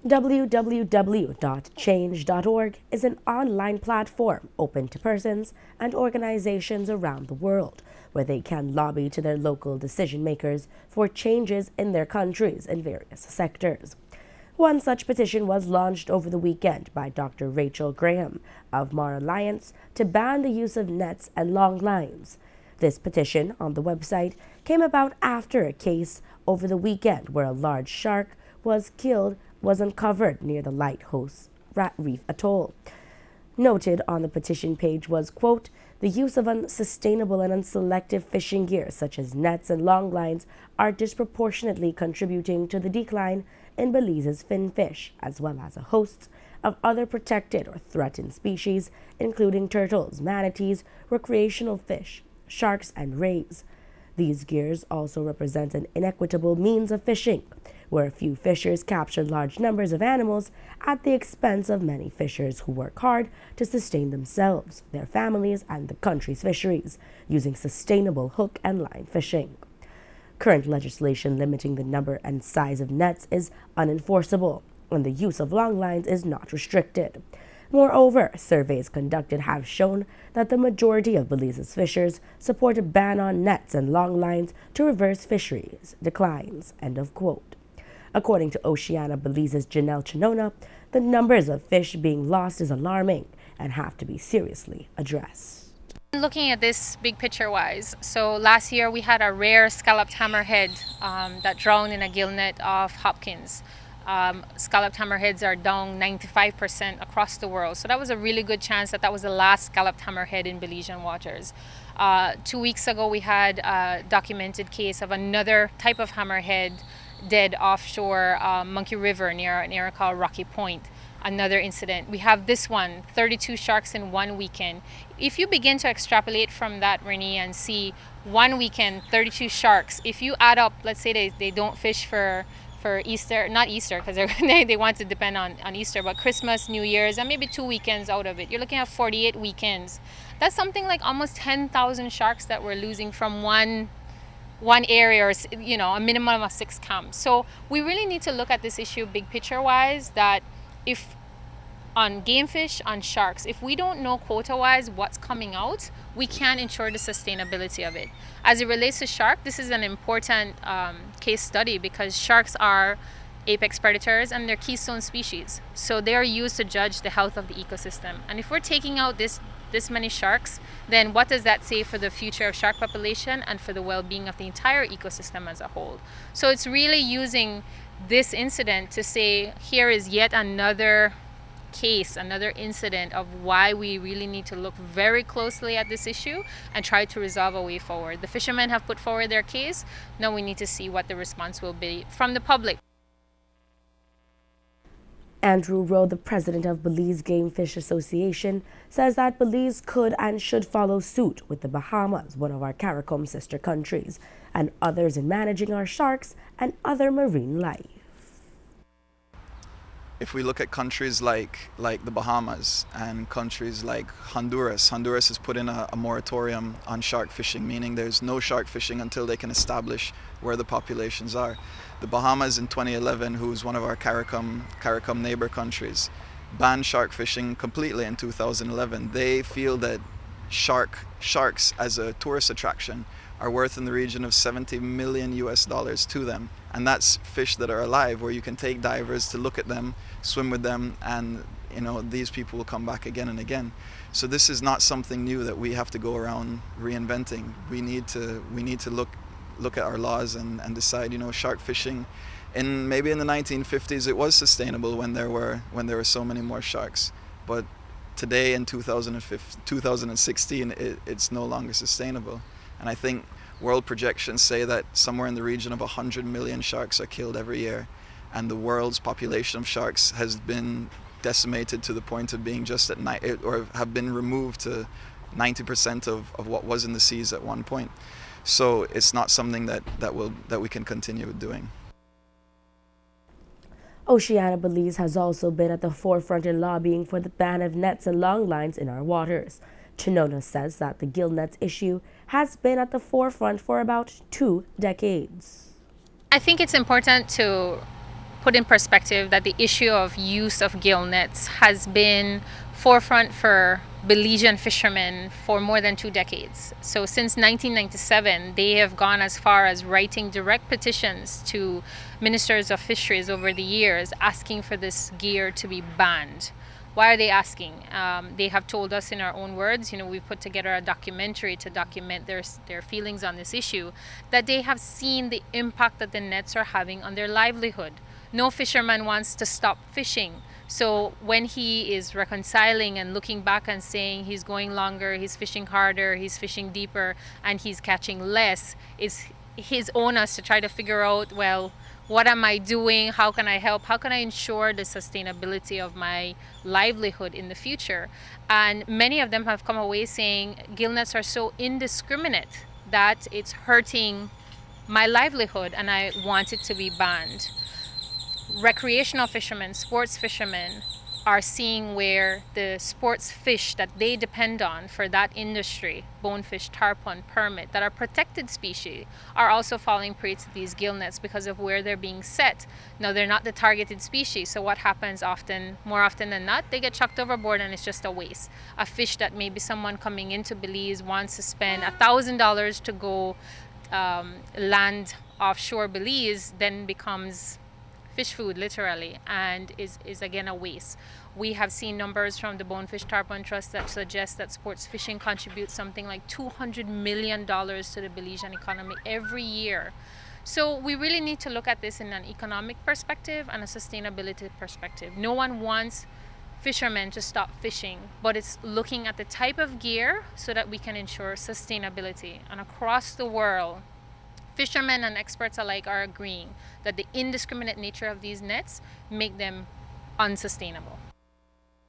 www.change.org is an online platform open to persons and organizations around the world where they can lobby to their local decision makers for changes in their countries in various sectors. One such petition was launched over the weekend by Dr. Rachel Graham of Mar Alliance to ban the use of nets and long lines. This petition on the website came about after a case over the weekend where a large shark was uncovered near the lighthouse Rat Reef Atoll. Noted on the petition page was, quote, the use of unsustainable and unselective fishing gear such as nets and long lines are disproportionately contributing to the decline in Belize's finfish, as well as a host of other protected or threatened species, including turtles, manatees, recreational fish, sharks, and rays. These gears also represent an inequitable means of fishing, where a few fishers capture large numbers of animals at the expense of many fishers who work hard to sustain themselves, their families, and the country's fisheries, using sustainable hook and line fishing. Current legislation limiting the number and size of nets is unenforceable, and the use of long lines is not restricted. Moreover, surveys conducted have shown that the majority of Belize's fishers support a ban on nets and long lines to reverse fisheries declines, end of quote. According to Oceana Belize's Janelle Chinona, the numbers of fish being lost is alarming and have to be seriously addressed. Looking at this big picture wise, so last year we had a rare scalloped hammerhead that drowned in a gillnet off Hopkins. Scalloped hammerheads are down 95% across the world, so that was a really good chance that was the last scalloped hammerhead in Belizean waters. 2 weeks ago we had a documented case of another type of hammerhead dead offshore Monkey River near an area called Rocky Point. Another incident. We have this one, 32 sharks in 1 weekend. If you begin to extrapolate from that, Renee, and see 1 weekend, 32 sharks, if you add up, let's say they don't fish for Easter, not Easter, because they want to depend on Easter, but Christmas, New Year's, and maybe 2 weekends out of it. You're looking at 48 weekends. That's something like almost 10,000 sharks that we're losing from one area, or a minimum of 6 camps. So we really need to look at this issue big picture wise, that if on game fish, on sharks, if we don't know quota wise what's coming out, we can't ensure the sustainability of it. As it relates to shark, this is an important case study because sharks are apex predators and they're keystone species. So they are used to judge the health of the ecosystem. And if we're taking out this many sharks, then what does that say for the future of shark population and for the well-being of the entire ecosystem as a whole? So it's really using this incident to say, here is yet another case, another incident of why we really need to look very closely at this issue and try to resolve a way forward. The fishermen have put forward their case. Now we need to see what the response will be from the public. Andrew Rowe, the president of Belize Game Fish Association, says that Belize could and should follow suit with the Bahamas, one of our CARICOM sister countries, and others in managing our sharks and other marine life. If we look at countries like the Bahamas and countries like Honduras has put in a moratorium on shark fishing, meaning there's no shark fishing until they can establish where the populations are. The Bahamas in 2011, who's one of our CARICOM neighbor countries, banned shark fishing completely in 2011. They feel that sharks as a tourist attraction are worth in the region of $70 million to them. And that's fish that are alive, where you can take divers to look at them, swim with them, and these people will come back again and again. So this is not something new that we have to go around reinventing. We need to look at our laws and decide, shark fishing maybe in the 1950s it was sustainable when there were so many more sharks, but today in 2016 it's no longer sustainable. And I think world projections say that somewhere in the region of 100 million sharks are killed every year, and the world's population of sharks has been decimated to the point of being just at night, or have been removed to 90% of what was in the seas at one point. So it's not something that we can continue doing. Oceana Belize has also been at the forefront in lobbying for the ban of nets and long lines in our waters. Chinona says that the gill nets issue has been at the forefront for about 2 decades. I think it's important to put in perspective that the issue of use of gill nets has been forefront for Belizean fishermen for more than 2 decades. So since 1997, they have gone as far as writing direct petitions to ministers of fisheries over the years asking for this gear to be banned. Why are they asking? They have told us in our own words, we've put together a documentary to document their feelings on this issue, that they have seen the impact that the nets are having on their livelihood. No fisherman wants to stop fishing. So when he is reconciling and looking back and saying he's going longer, he's fishing harder, he's fishing deeper, and he's catching less, it's his onus to try to figure out, well, what am I doing? How can I help? How can I ensure the sustainability of my livelihood in the future? And many of them have come away saying gill nets are so indiscriminate that it's hurting my livelihood and I want it to be banned. Recreational fishermen, sports fishermen, are seeing where the sports fish that they depend on for that industry, bonefish, tarpon, permit, that are protected species, are also falling prey to these gill nets because of where they're being set. Now, they're not the targeted species, so what happens more often than not, they get chucked overboard and it's just a waste. A fish that maybe someone coming into Belize wants to spend $1,000 to go land offshore Belize then becomes fish food literally, and is again a waste. We have seen numbers from the Bonefish Tarpon Trust that suggest that sports fishing contributes something like $200 million to the Belizean economy every year. So we really need to look at this in an economic perspective and a sustainability perspective. No one wants fishermen to stop fishing, but it's looking at the type of gear so that we can ensure sustainability. And across the world, fishermen and experts alike are agreeing that the indiscriminate nature of these nets make them unsustainable.